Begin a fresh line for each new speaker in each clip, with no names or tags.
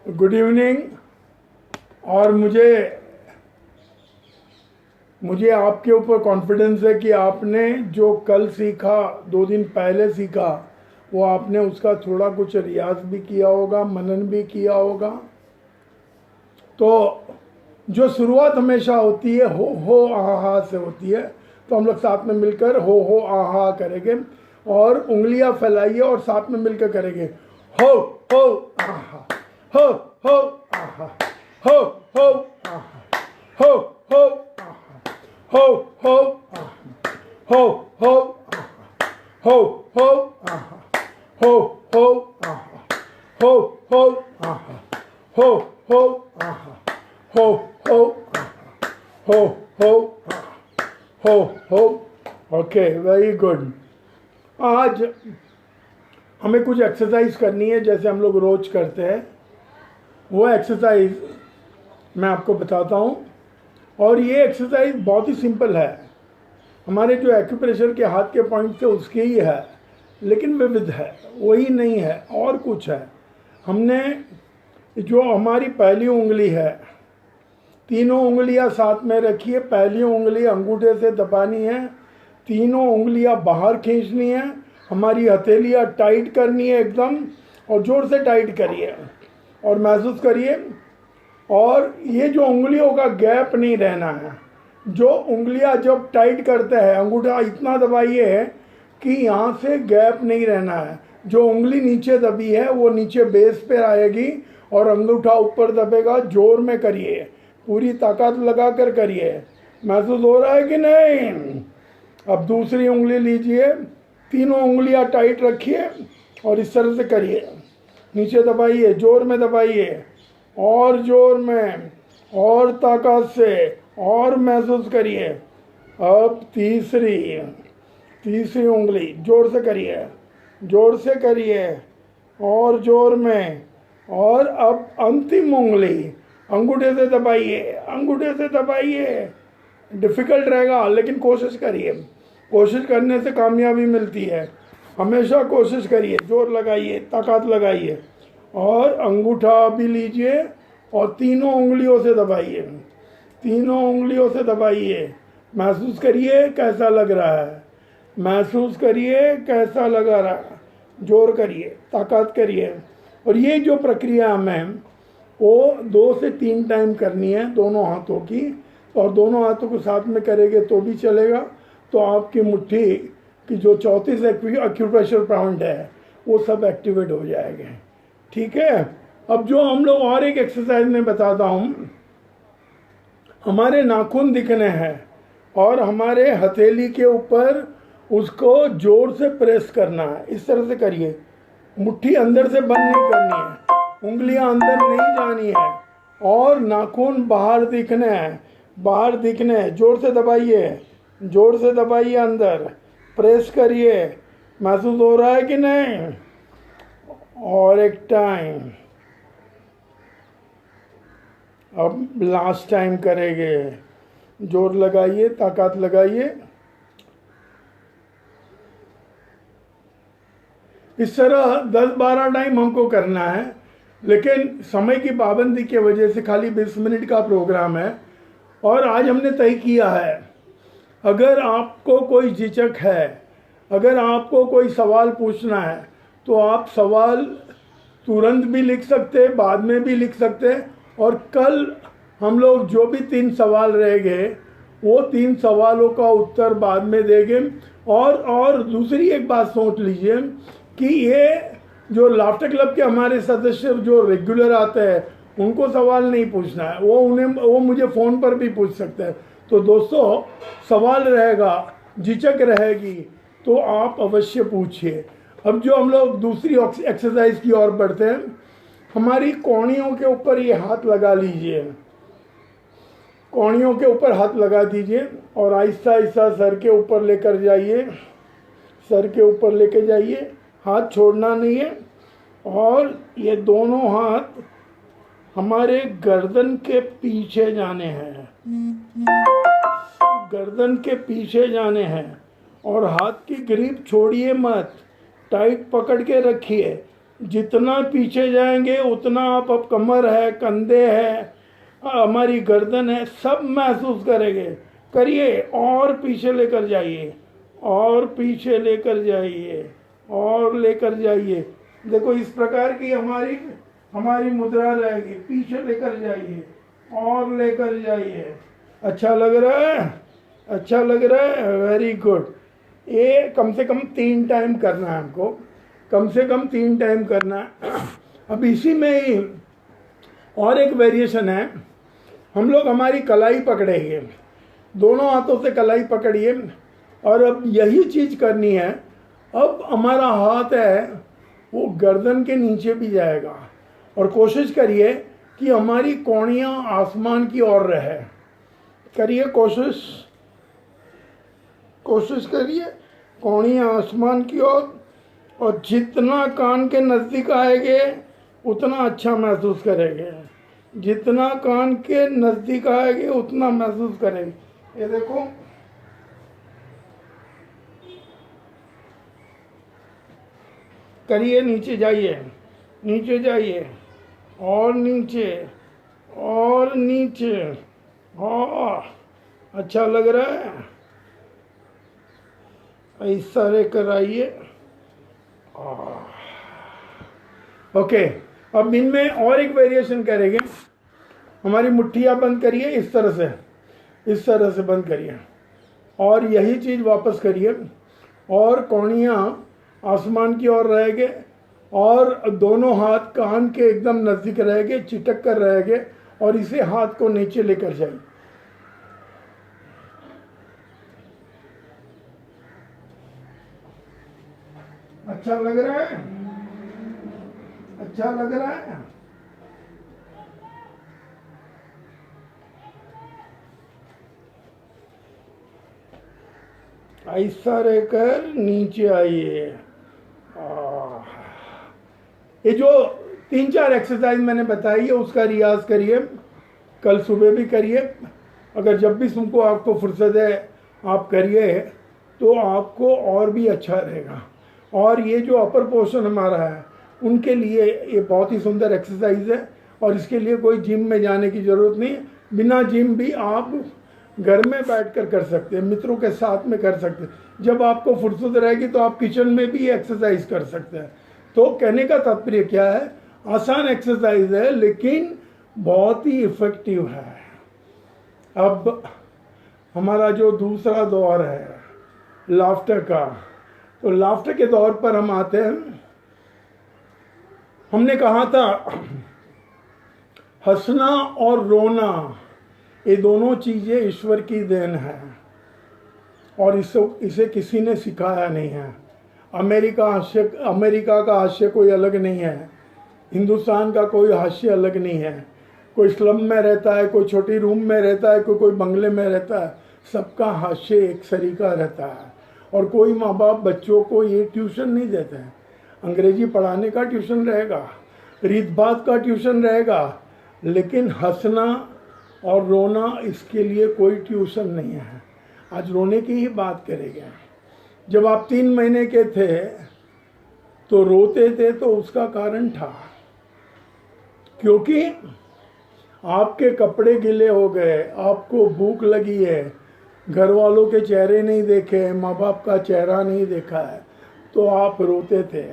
Good evening. और मुझे आपके ऊपर कॉन्फिडेंस है कि आपने जो कल सीखा, 2 दिन पहले सीखा, वो आपने उसका थोड़ा कुछ रियाज भी किया होगा, मनन भी किया होगा। तो जो शुरुआत हमेशा होती है हो आहा से होती है, तो हम लोग साथ में मिलकर हो आहा करेंगे और उंगलियां फैलाइए और साथ में मिलकर करेंगे हो आहा, हो आहा, हो आहा, हो आहा, हो आहा, हो आहा, हो आहा, हो आहा, हो आहा, हो आहा, हो। Okay, very good. आज हमें कुछ एक्सरसाइज करनी है जैसे हम लोग रोज करते हैं। वो एक्सरसाइज मैं आपको बताता हूँ। और ये एक्सरसाइज बहुत ही सिंपल है, हमारे जो एक्यूप्रेशर के हाथ के पॉइंट थे उसके ही है, लेकिन विविध है, वही नहीं है और कुछ है। हमने जो हमारी पहली उंगली है, तीनों उंगलियां साथ में रखिए। पहली उंगली अंगूठे से दबानी है, तीनों उंगलियां बाहर खींचनी है, हमारी हथेलियां टाइट करनी है एकदम, और जोर से टाइट करिए और महसूस करिए। और ये जो उंगलियों का गैप नहीं रहना है। जो उंगलियां जब टाइट करते हैं, अंगूठा इतना दबाइए कि यहाँ से गैप नहीं रहना है। जो उंगली नीचे दबी है वो नीचे बेस पे आएगी और अंगूठा ऊपर दबेगा। जोर में करिए, पूरी ताकत लगा कर करिए। महसूस हो रहा है कि नहीं? अब दूसरी उंगली लीजिए, तीनों उंगलियां टाइट रखिए और इस तरह से करिए। नीचे दबाइए, जोर में दबाइए, और जोर में, और ताकत से, और महसूस करिए। अब तीसरी उंगली जोर से करिए, जोर से करिए, और जोर में। और अब अंतिम उंगली अंगूठे से दबाइए, अंगूठे से दबाइए। डिफिकल्ट रहेगा लेकिन कोशिश करिए। कोशिश करने से कामयाबी मिलती है। हमेशा कोशिश करिए, जोर लगाइए, ताकत लगाइए। और अंगूठा भी लीजिए और तीनों उंगलियों से दबाइए, तीनों उंगलियों से दबाइए। महसूस करिए कैसा लग रहा है, महसूस करिए कैसा लगा रहा है। जोर करिए, ताकत करिए। और ये जो प्रक्रिया हमें वो 2 से 3 टाइम करनी है दोनों हाथों की, और दोनों हाथों को साथ में करेंगे तो भी चलेगा। तो आपकी मुट्ठी की जो 34 एक्यूप्रेशर पॉइंट है वो सब एक्टिवेट हो जाएंगे। ठीक है। अब जो हम लोग और एक एक्सरसाइज में बताता हूँ, हमारे नाखून दिखने हैं और हमारे हथेली के ऊपर उसको जोर से प्रेस करना है। इस तरह से करिए, मुट्ठी अंदर से बंद नहीं करनी है, उंगलियां अंदर नहीं जानी है, और नाखून बाहर दिखने हैं, बाहर दिखने हैं। जोर से दबाइए, जोर से दबाइए, अंदर प्रेस करिए। महसूस हो रहा है कि नहीं? और एक टाइम, अब लास्ट टाइम करेंगे। जोर लगाइए, ताकत लगाइए। इस तरह 10-12 टाइम हमको करना है, लेकिन समय की पाबंदी की वजह से खाली 20 मिनट का प्रोग्राम है। और आज हमने तय किया है, अगर आपको कोई झिझक है, अगर आपको कोई सवाल पूछना है, तो आप सवाल तुरंत भी लिख सकते, बाद में भी लिख सकते। और कल हम लोग जो भी 3 सवाल रहेंगे वो 3 सवालों का उत्तर बाद में देंगे। और दूसरी एक बात सोच लीजिए कि ये जो लाफ्टर क्लब के हमारे सदस्य जो रेगुलर आते हैं उनको सवाल नहीं पूछना है, वो मुझे फ़ोन पर भी पूछ सकते हैं। तो दोस्तों, सवाल रहेगा, झिझक रहेगी, तो आप अवश्य पूछिए। अब जो हम लोग दूसरी एक्सरसाइज की ओर बढ़ते हैं, हमारी कोहनियों के ऊपर ये हाथ लगा लीजिए, कोहनियों के ऊपर हाथ लगा दीजिए और आहिस्ता आहिस्ता सर के ऊपर लेकर जाइए, सर के ऊपर लेके जाइए, हाथ छोड़ना नहीं है। और ये दोनों हाथ हमारे गर्दन के पीछे जाने हैं, गर्दन के पीछे जाने हैं। और हाथ की ग्रिप छोड़िए मत, टाइट पकड़ के रखिए। जितना पीछे जाएंगे उतना आप अब कमर है, कंधे है, हमारी गर्दन है, सब महसूस करेंगे। करिए, और पीछे लेकर जाइए, और पीछे लेकर जाइए, और लेकर जाइए। देखो इस प्रकार की हमारी हमारी मुद्रा रहेगी। पीछे लेकर जाइए और लेकर जाइए। अच्छा लग रहा है? अच्छा लग रहा है? Very good. ये कम से कम 3 टाइम करना है हमको, कम से कम 3 टाइम करना है। अब इसी में ही और एक वेरिएशन है। हम लोग हमारी कलाई पकड़ेंगे, दोनों हाथों से कलाई पकड़िए, और अब यही चीज़ करनी है। अब हमारा हाथ है वो गर्दन के नीचे भी जाएगा, और कोशिश करिए कि हमारी कोहनियाँ आसमान की ओर रहे। करिए कोशिश, कोशिश करिए कोहनियाँ आसमान की ओर, और जितना कान के नज़दीक आएंगे उतना अच्छा महसूस करेंगे। जितना कान के नज़दीक आएंगे उतना महसूस करेंगे। ये देखो, करिए, नीचे जाइए, नीचे जाइए, और नीचे, और नीचे। हाँ, अच्छा लग रहा है? ऐसा लेकर आइए। ओके, अब इनमें और एक वेरिएशन करेंगे। हमारी मुट्ठियाँ बंद करिए, इस तरह से, इस तरह से बंद करिए, और यही चीज़ वापस करिए, और कोहनियाँ आसमान की ओर रहेंगे, और दोनों हाथ कान के एकदम नज़दीक रहेंगे, चिटक कर रहेंगे, और इसे हाथ को नीचे लेकर जाइए। अच्छा लग रहा है? अच्छा लग रहा है? ऐसा रहकर नीचे आइए। ये जो 3-4 एक्सरसाइज मैंने बताई है उसका रियाज करिए, कल सुबह भी करिए। अगर जब भी तुमको आपको फुर्सत है आप करिए, तो आपको और भी अच्छा रहेगा। और ये जो अपर पोर्शन हमारा है उनके लिए ये बहुत ही सुंदर एक्सरसाइज है, और इसके लिए कोई जिम में जाने की ज़रूरत नहीं। बिना जिम भी आप घर में बैठकर कर सकते हैं, मित्रों के साथ में कर सकते हैं। जब आपको फुर्सत रहेगी तो आप किचन में भी एक्सरसाइज कर सकते हैं। तो कहने का तात्पर्य क्या है, आसान एक्सरसाइज है लेकिन बहुत ही इफेक्टिव है। अब हमारा जो दूसरा दौर है लाफ्टर का, तो लाफ्टर के दौर पर हम आते हैं। हमने कहा था हंसना और रोना ये दोनों चीज़ें ईश्वर की देन है, और इसे किसी ने सिखाया नहीं है। अमेरिका का हास्य कोई अलग नहीं है, हिंदुस्तान का कोई हास्य अलग नहीं है। कोई स्लम में रहता है, कोई छोटी रूम में रहता है, कोई बंगले में रहता है, सबका हास्य एक सरीका रहता है। और कोई माँ बाप बच्चों को ये ट्यूशन नहीं देते हैं। अंग्रेजी पढ़ाने का ट्यूशन रहेगा, रीत बात का ट्यूशन रहेगा, लेकिन हंसना और रोना इसके लिए कोई ट्यूशन नहीं है। आज रोने की ही बात करेंगे। जब आप 3 महीने के थे तो रोते थे, तो उसका कारण था क्योंकि आपके कपड़े गीले हो गए, आपको भूख लगी है, घर वालों के चेहरे नहीं देखे, माँ बाप का चेहरा नहीं देखा है, तो आप रोते थे।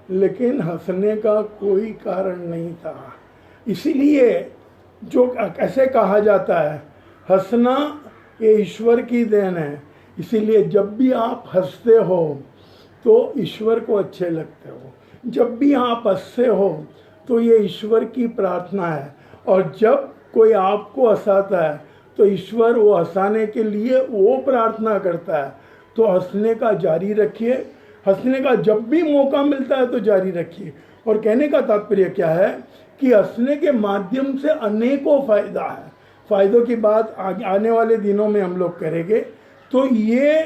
लेकिन हंसने का कोई कारण नहीं था। इसीलिए जो ऐसे कहा जाता है, हंसना ये ईश्वर की देन है। इसीलिए जब भी आप हंसते हो तो ईश्वर को अच्छे लगते हो। जब भी आप हंसते हो तो ये ईश्वर की प्रार्थना है। और जब कोई आपको हंसाता है तो ईश्वर वो हंसाने के लिए वो प्रार्थना करता है। तो हंसने का जारी रखिए, हंसने का जब भी मौका मिलता है तो जारी रखिए। और कहने का तात्पर्य क्या है कि हंसने के माध्यम से अनेकों फायदा है। फायदों की बात आने वाले दिनों में हम लोग करेंगे। तो ये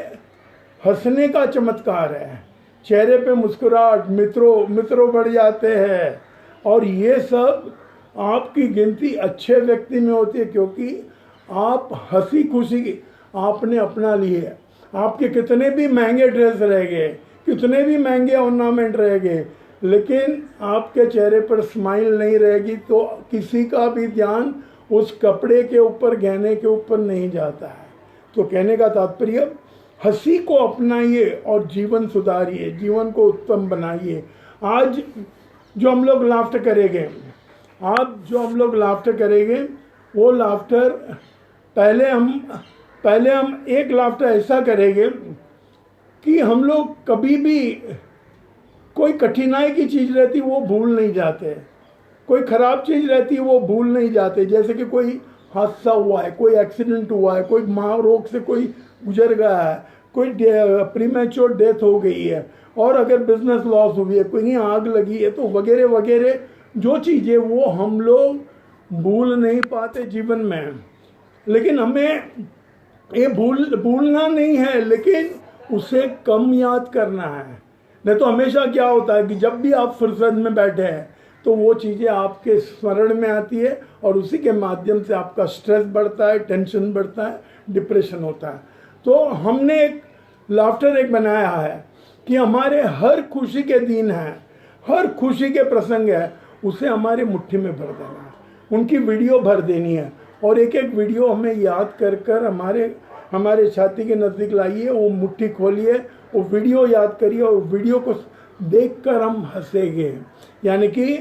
हंसने का चमत्कार है, चेहरे पे मुस्कुराहट, मित्रों बढ़ जाते हैं। और ये सब आपकी गिनती अच्छे व्यक्ति में होती है, क्योंकि आप हंसी खुशी आपने अपना ली है। आपके कितने भी महंगे ड्रेस रह गए, कितने भी महंगे ऑर्नामेंट रह गए, लेकिन आपके चेहरे पर स्माइल नहीं रहेगी तो किसी का भी ध्यान उस कपड़े के ऊपर, गहने के ऊपर नहीं जाता है। तो कहने का तात्पर्य, हंसी को अपनाइए और जीवन सुधारिए, जीवन को उत्तम बनाइए। आज जो हम लोग लाफ्टर करेंगे, वो लाफ्टर पहले हम एक लाफ्टर ऐसा करेंगे कि हम लोग कभी भी कोई कठिनाई की चीज़ रहती वो भूल नहीं जाते, कोई ख़राब चीज़ रहती है वो भूल नहीं जाते। जैसे कि कोई हादसा हुआ है, कोई एक्सीडेंट हुआ है, कोई महारोग से कोई गुजर गया है, कोई प्रीमेच्योर डेथ हो गई है, और अगर बिजनेस लॉस हुई है, कहीं आग लगी है, तो वगैरह वगैरह जो चीज़ें वो हम लोग भूल नहीं पाते जीवन में। लेकिन हमें ये भूलना नहीं है, लेकिन उसे कम याद करना है। नहीं तो हमेशा क्या होता है कि जब भी आप फुर्सत में बैठे हैं तो वो चीज़ें आपके स्मरण में आती है और उसी के माध्यम से आपका स्ट्रेस बढ़ता है, टेंशन बढ़ता है, डिप्रेशन होता है। तो हमने एक लाफ्टर बनाया है कि हमारे हर खुशी के दिन हैं, हर खुशी के प्रसंग है, उसे हमारे मुट्ठी में भर देना है, उनकी वीडियो भर देनी है, और एक एक वीडियो हमें याद कर कर हमारे छाती के नज़दीक लाइए, वो मुट्ठी खोलिए, वो वीडियो याद करिए, और वीडियो को देखकर हम हंसेंगे। यानी कि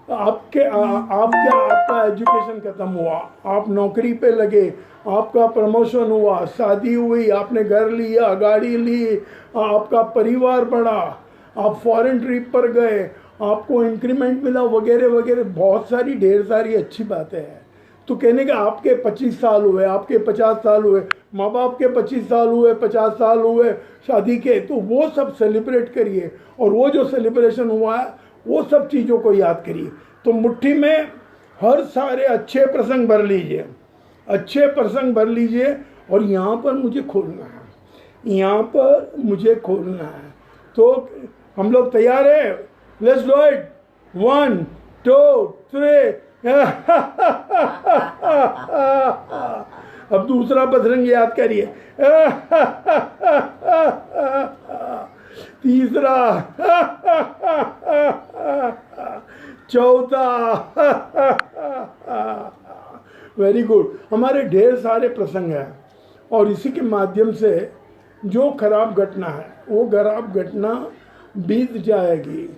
आपका एजुकेशन खत्म हुआ, आप नौकरी पे लगे, आपका प्रमोशन हुआ, शादी हुई, आपने घर लिया, गाड़ी ली, आपका परिवार बढ़ा, आप फॉरेन ट्रिप पर गए, आपको इंक्रीमेंट मिला, वगैरह वगैरह, बहुत सारी ढेर सारी अच्छी बातें हैं। तो कहने का आपके 25 साल हुए, आपके 50 साल हुए, माँ बाप के 25 साल हुए, 50 साल हुए शादी के, तो वो सब सेलिब्रेट करिए, और वो जो सेलिब्रेशन हुआ है वो सब चीज़ों को याद करिए। तो मुट्ठी में हर सारे अच्छे प्रसंग भर लीजिए, अच्छे प्रसंग भर लीजिए, और यहाँ पर मुझे खोलना है, यहाँ पर मुझे खोलना है। तो हम लोग तैयार है? Let's do it. 1 2 3। अब दूसरा प्रसंग याद करिए। तीसरा, चौथा। Very good. हमारे ढेर सारे प्रसंग हैं, और इसी के माध्यम से जो खराब घटना है वो खराब घटना बीत जाएगी,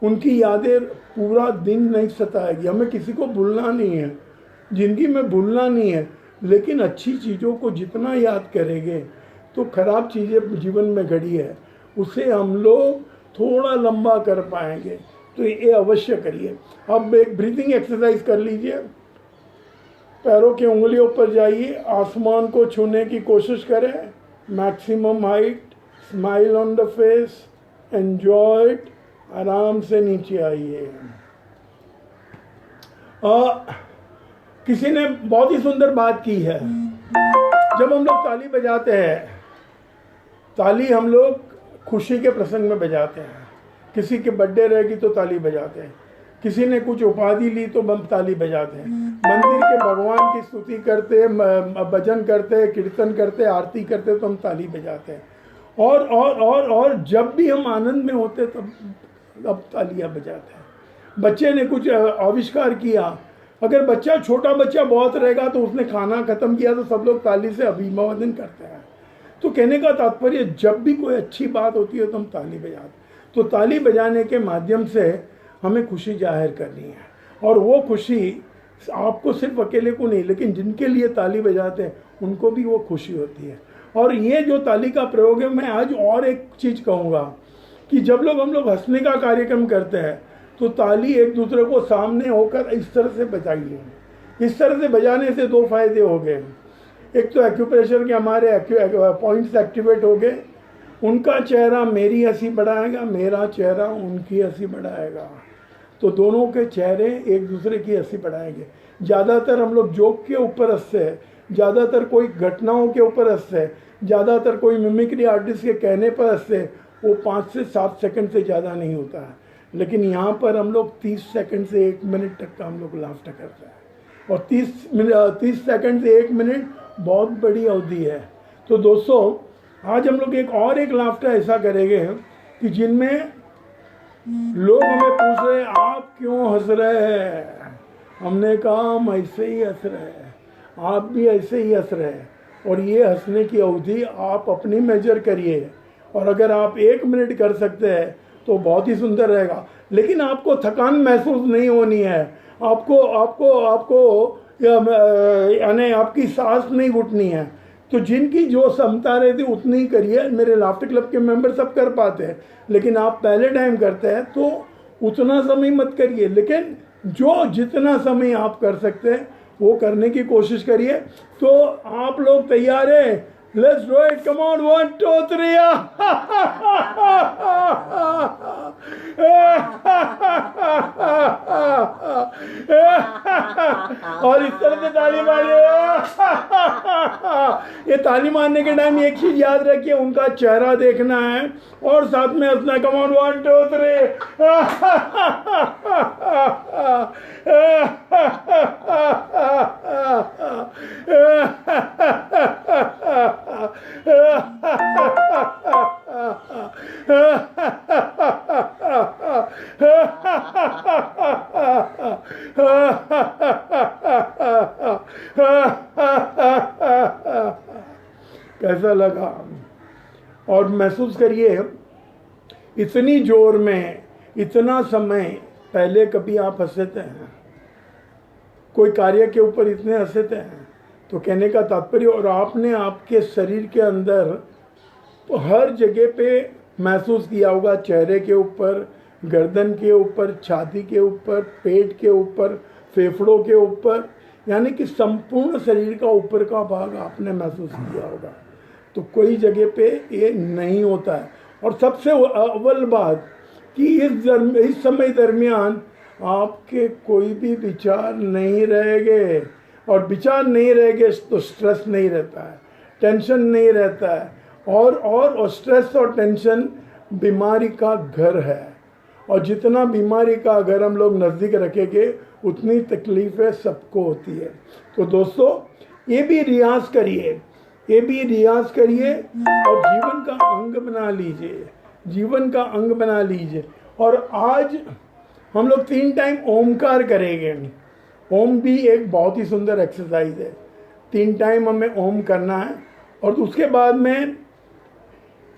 उनकी यादें पूरा दिन नहीं सताएगी। हमें किसी को भूलना नहीं है, ज़िंदगी में भूलना नहीं है, लेकिन अच्छी चीज़ों को जितना याद करेंगे तो खराब चीज़ें जीवन में घड़ी है उसे हम लोग थोड़ा लंबा कर पाएंगे। तो ये अवश्य करिए। अब एक ब्रीथिंग एक्सरसाइज कर लीजिए। पैरों की उंगलियों पर जाइए, आसमान को छूने की कोशिश करें, maximum height, smile on the face, enjoy it. आराम से नीचे आइए। किसी ने बहुत ही सुंदर बात की है। जब हम लोग ताली बजाते हैं, ताली हम लोग खुशी के प्रसंग में बजाते हैं। किसी के बर्थडे रहेगी तो ताली बजाते हैं, किसी ने कुछ उपाधि ली तो हम ताली बजाते हैं, मंदिर के भगवान की स्तुति करते, भजन करते, कीर्तन करते, आरती करते तो हम ताली बजाते हैं। और जब भी हम आनंद में होते तब अब तालियां बजाते हैं। बच्चे ने कुछ आविष्कार किया, अगर बच्चा, छोटा बच्चा बहुत रहेगा तो उसने खाना खत्म किया तो सब लोग ताली से अभिवादन करते हैं। तो कहने का तात्पर्य, जब भी कोई अच्छी बात होती है तो हम ताली बजाते। तो ताली बजाने के माध्यम से हमें खुशी जाहिर करनी है, और वो खुशी आपको सिर्फ अकेले को नहीं, लेकिन जिनके लिए ताली बजाते हैं उनको भी वो खुशी होती है। और ये जो ताली का प्रयोग है, मैं आज और एक चीज़ कहूँगा कि जब हम लोग हंसने का कार्यक्रम करते हैं तो ताली एक दूसरे को सामने होकर इस तरह से बजाइए। इस तरह से बजाने से 2 फायदे हो गए। एक तो एक्यूप्रेशर के हमारे पॉइंट्स एक्टिवेट हो गए, उनका चेहरा मेरी हंसी बढ़ाएगा, मेरा चेहरा उनकी हंसी बढ़ाएगा, तो दोनों के चेहरे एक दूसरे की हंसी बढ़ाएंगे। ज़्यादातर हम लोग जोक के ऊपर हंसते हैं, ज़्यादातर कोई घटनाओं के ऊपर हंसते हैं, ज़्यादातर कोई मिमिक्री आर्टिस्ट के कहने पर हंसते हैं, वो 5 से 7 सेकंड से ज़्यादा नहीं होता है। लेकिन यहाँ पर हम लोग 30 सेकंड से 1 मिनट तक का हम लोग लाफ्टर करते हैं, और 30 सेकंड से 1 मिनट बहुत बड़ी अवधि है। तो दोस्तों, आज हम लोग एक लाफ्टर ऐसा करेंगे कि जिनमें लोग हमें पूछ रहे हैं आप क्यों हंस रहे हैं, हमने कहा हम ऐसे ही हंस रहे हैं, आप भी ऐसे ही हंस रहे हैं। और ये हंसने की अवधि आप अपनी मेजर करिए, और अगर आप 1 मिनट कर सकते हैं तो बहुत ही सुंदर रहेगा। लेकिन आपको थकान महसूस नहीं होनी है, आपको आपको आपको यानी आपकी सांस नहीं घुटनी है। तो जिनकी जो क्षमता रहती उतनी ही करिए। मेरे लाफ्टर क्लब के मेंबर सब कर पाते हैं, लेकिन आप पहले टाइम करते हैं तो उतना समय मत करिए, लेकिन जो जितना समय आप कर सकते हैं वो करने की कोशिश करिए। तो आप लोग तैयार हैं? Let's do it, come on, 1 2 3। और इस तरह से ताली मारिए। ये ताली मारने के टाइम एक चीज याद रखिए, उनका चेहरा देखना है और साथ में हंसना। Come on, 1 2 3। कैसा लगा? और महसूस करिए, इतनी जोर में इतना समय पहले कभी आप हंसे थे? कोई कार्य के ऊपर इतने हंसे थे? तो कहने का तात्पर्य, और आपने आपके शरीर के अंदर तो हर जगह पे महसूस किया होगा, चेहरे के ऊपर, गर्दन के ऊपर, छाती के ऊपर, पेट के ऊपर, फेफड़ों के ऊपर, यानी कि संपूर्ण शरीर का ऊपर का भाग आपने महसूस किया होगा। तो कोई जगह पे ये नहीं होता है। और सबसे अव्वल बात कि इस समय दरमियान आपके कोई भी विचार नहीं रहेंगे, और विचार नहीं रहेंगे तो स्ट्रेस नहीं रहता है, टेंशन नहीं रहता है। और स्ट्रेस और टेंशन बीमारी का घर है, और जितना बीमारी का घर हम लोग नज़दीक रखेंगे उतनी तकलीफ़ें सबको होती है। तो दोस्तों, ये भी रियाज करिए, ये भी रियाज करिए और जीवन का अंग बना लीजिए, जीवन का अंग बना लीजिए। और आज हम लोग 3 टाइम ओमकार करेंगे। ओम भी एक बहुत ही सुंदर एक्सरसाइज है। 3 टाइम हमें ओम करना है, और उसके बाद में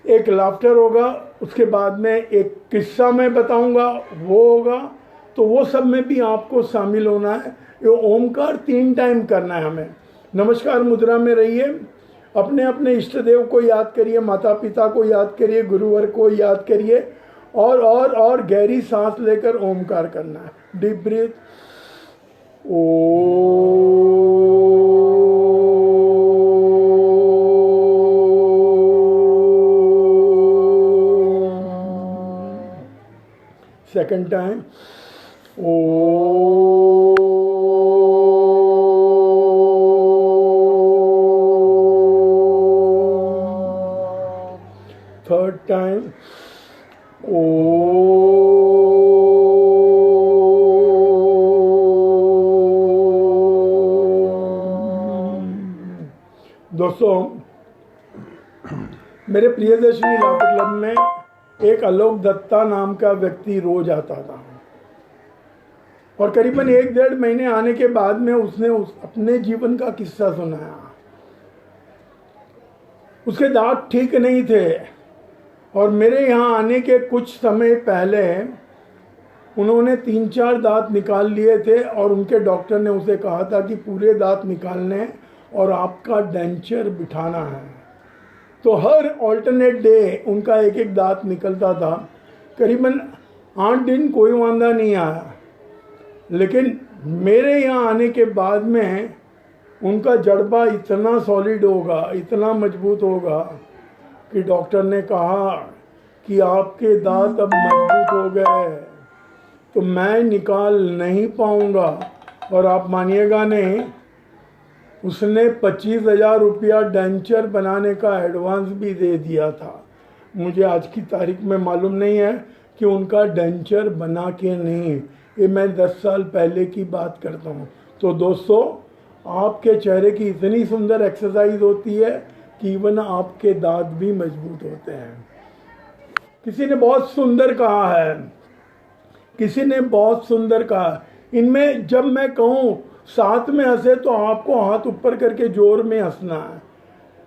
एक लाफ्टर होगा, उसके बाद में एक किस्सा मैं बताऊंगा वो होगा। तो वो सब में भी आपको शामिल होना है। ये ओमकार 3 टाइम करना है हमें। नमस्कार मुद्रा में रहिए, अपने अपने इष्ट देव को याद करिए, माता पिता को याद करिए, गुरुवर को याद करिए, और गहरी सांस लेकर ओमकार करना है। Deep breath. Second time. Third time. दोस्तों, मेरे प्रियदर्शनी लाफ्टर क्लब में एक आलोक दत्ता नाम का व्यक्ति रोज आता था, और करीबन 1-1.5 महीने आने के बाद में उसने अपने जीवन का किस्सा सुनाया। उसके दांत ठीक नहीं थे, और मेरे यहाँ आने के कुछ समय पहले उन्होंने 3-4 दांत निकाल लिए थे, और उनके डॉक्टर ने उसे कहा था कि पूरे दांत निकालने और आपका डेंचर बिठाना है। तो हर ऑल्टरनेट डे उनका 1-1 दांत निकलता था। करीबन 8 दिन कोई वांदा नहीं आया, लेकिन मेरे यहाँ आने के बाद में उनका जड़बा इतना सॉलिड होगा, इतना मजबूत होगा कि डॉक्टर ने कहा कि आपके दांत अब मजबूत हो गए, तो मैं निकाल नहीं पाऊँगा। और आप मानिएगा नहीं, उसने 25,000 रुपया डेंचर बनाने का एडवांस भी दे दिया था। मुझे आज की तारीख में मालूम नहीं है कि उनका डेंचर बना के नहीं, ये मैं 10 साल पहले की बात करता हूँ। तो दोस्तों, आपके चेहरे की इतनी सुंदर एक्सरसाइज होती है कि इवन आपके दांत भी मजबूत होते हैं। किसी ने बहुत सुंदर कहा है, किसी ने बहुत सुंदर कहा, इनमें जब मैं कहूँ साथ में हंसे तो आपको हाथ ऊपर करके जोर में हंसना है।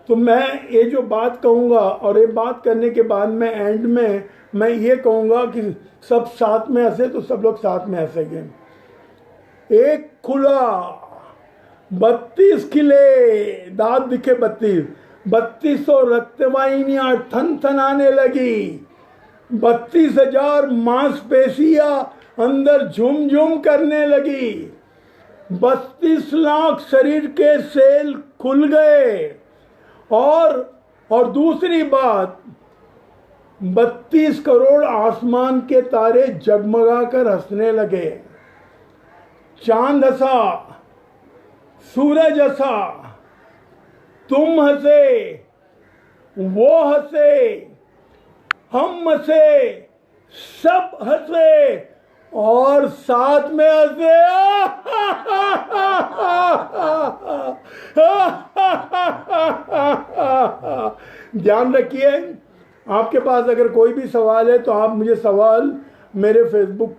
तो मैं ये जो बात कहूँगा और ये बात करने के बाद मैं एंड में मैं ये कहूँगा कि सब साथ में हंसे, तो सब लोग साथ में हंसेंगे। एक खुला 32 किले, दांत दिखे 3200 रक्तवाहिनियां थनथनाने लगी, 32,000 मांसपेशियां अंदर झुमझुम करने लगी, 32 लाख शरीर के सेल खुल गए। और दूसरी बात, 32 करोड़ आसमान के तारे जगमगा कर हंसने लगे। चांद हंसा, सूरज हंसा, तुम हंसे, वो हंसे, हम हंसे, सब हंसे और साथ में हंसे। ध्यान रखिए, आपके पास अगर कोई भी सवाल है तो आप मुझे सवाल मेरे फेसबुक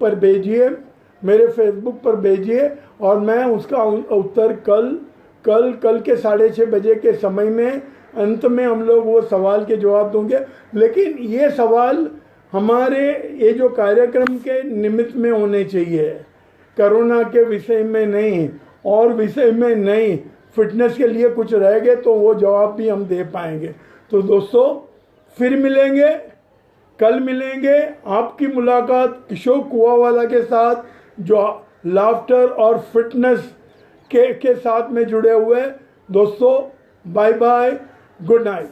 पर भेजिए और मैं उसका उत्तर कल के 6:30 बजे के समय में अंत में हम लोग वो सवाल के जवाब देंगे। लेकिन ये सवाल हमारे ये जो कार्यक्रम के निमित्त में होने चाहिए, कोरोना के विषय में नहीं और विषय में नहीं, फिटनेस के लिए कुछ रह गए तो वो जवाब भी हम दे पाएंगे। तो दोस्तों फिर मिलेंगे, कल मिलेंगे। आपकी मुलाकात किशोर कुआवाला के साथ, जो लाफ्टर और फिटनेस के साथ में जुड़े हुए। दोस्तों बाय बाय, गुड नाइट।